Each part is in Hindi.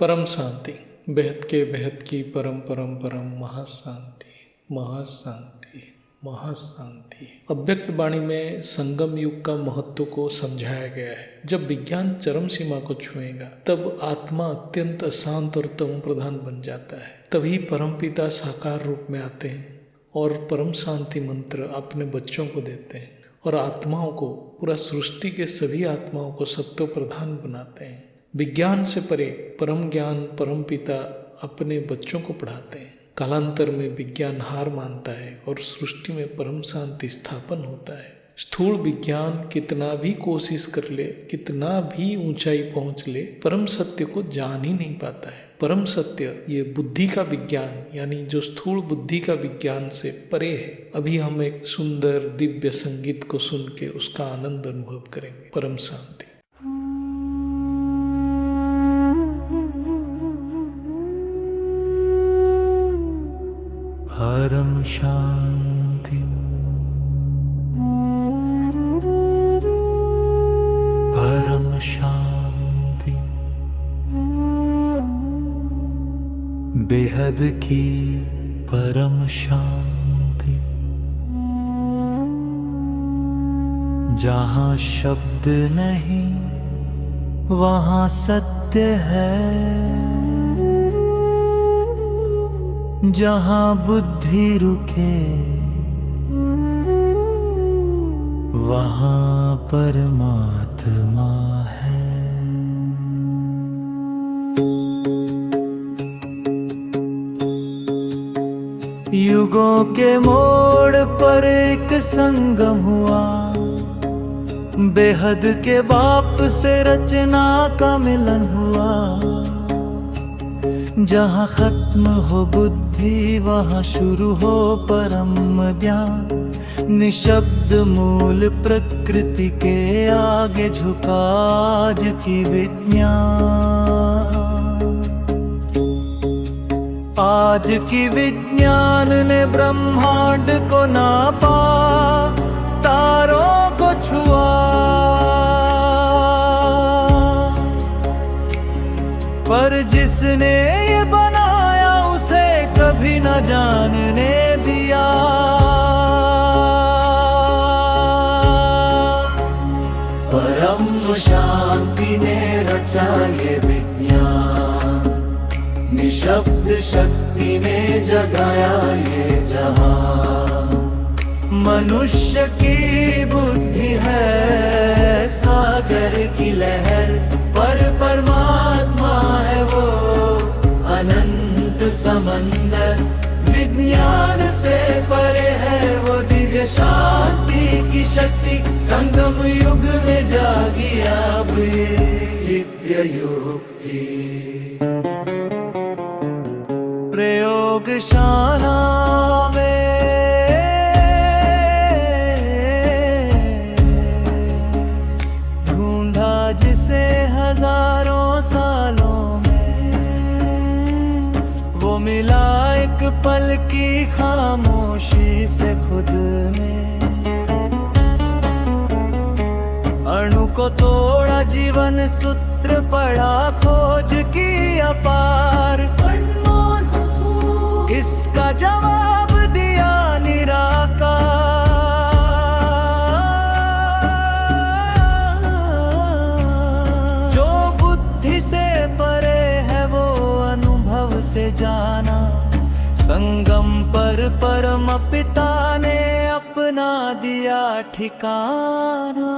परम शांति, बेहद के बेहद की परम परम परम महाशांति, महाशांति, महाशांति। अव्यक्त वाणी में संगम युग का महत्व को समझाया गया है। जब विज्ञान चरम सीमा को छुएगा तब आत्मा अत्यंत अशांत और तमो प्रधान बन जाता है। तभी परमपिता साकार रूप में आते हैं और परम शांति मंत्र अपने बच्चों को देते हैं और आत्माओं को, पूरा सृष्टि के सभी आत्माओं को सत्व प्रधान बनाते हैं। विज्ञान से परे परम ज्ञान परम पिता अपने बच्चों को पढ़ाते हैं। कालांतर में विज्ञान हार मानता है और सृष्टि में परम शांति स्थापन होता है। स्थूल विज्ञान कितना भी कोशिश कर ले, कितना भी ऊंचाई पहुंच ले, परम सत्य को जान ही नहीं पाता है। परम सत्य ये बुद्धि का विज्ञान, यानी जो स्थूल बुद्धि का विज्ञान से परे है। अभी हम एक सुंदर दिव्य संगीत को सुन के उसका आनंद अनुभव करेंगे। परम शांति। परम शांति, परम शांति, बेहद की परम शांति। जहाँ शब्द नहीं वहाँ सत्य है, जहाँ बुद्धि रुके वहाँ परमात्मा है। युगों के मोड़ पर एक संगम हुआ, बेहद के बाप से रचना का मिलन हुआ। जहाँ खत्म हो बुद्धि वहाँ शुरू हो परम ज्ञान। निशब्द मूल प्रकृति के आगे झुका आज की विज्ञान। आज की विज्ञान ने ब्रह्मांड को नापा, तारों को छुआ, पर जिसने ये बनाया उसे कभी न जानने दिया। परम शांति ने रचा ये विज्ञान, निशब्द शक्ति ने जगाया ये जहां। मनुष्य की बुद्धि है सागर की लहर, पर परमात्मा है वो अनंत समंदर। विज्ञान से परे है वो दिव्य शांति की शक्ति। संगम युग में जागी अब ये दिव्य युक्ति। प्रयोगशाला में ढूंढा जिसे हजारों सालों में, वो मिला एक पल की खामोशी से खुद में। अणु को तोड़ा जीवन सूत्र पड़ा, खोज की अपार। इसका जवाब दिया निराकार। जो बुद्धि से परे है वो अनुभव से जाना। संगम पर परम पिता ने अपना दिया ठिकाना।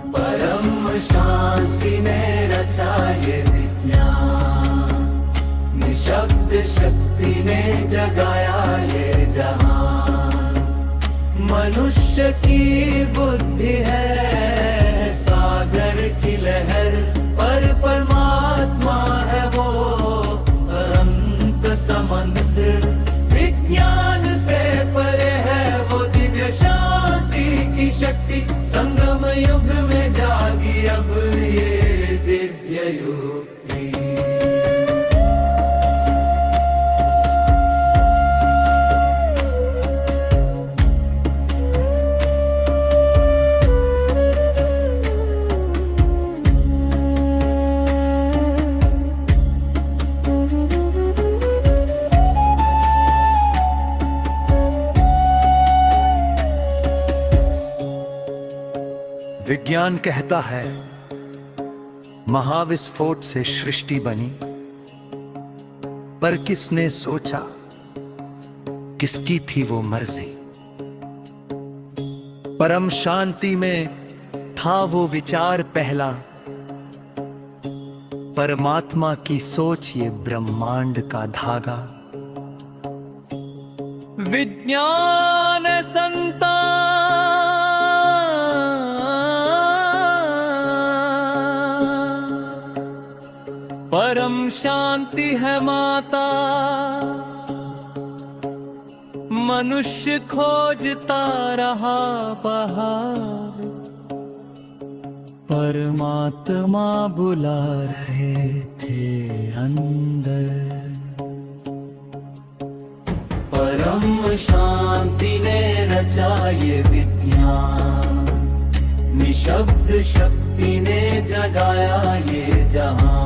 परम शांति ने रचा ये विज्ञान, निशब्द शक्ति ने जगाया ये जहां। मनुष्य की बुद्धि है सागर की लहर, पर परमात्मा है वो अनंत समंदर। विज्ञान से परे है वो दिव्य शांति की शक्ति। संगम युग में जागी अब ये दिव्य युग। विज्ञान कहता है महाविस्फोट से सृष्टि बनी, पर किसने सोचा किसकी थी वो मर्जी। परम शांति में था वो विचार पहला, परमात्मा की सोच ये ब्रह्मांड का धागा। विज्ञान संता परम शांति है माता, मनुष्य खोजता रहा बाहर, परमात्मा बुला रहे थे अंदर। परम शांति ने रचा ये विज्ञान, निशब्द शक्ति ने जगाया ये जहां।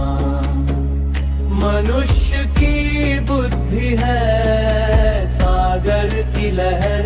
मनुष्य की बुद्धि है सागर की लहर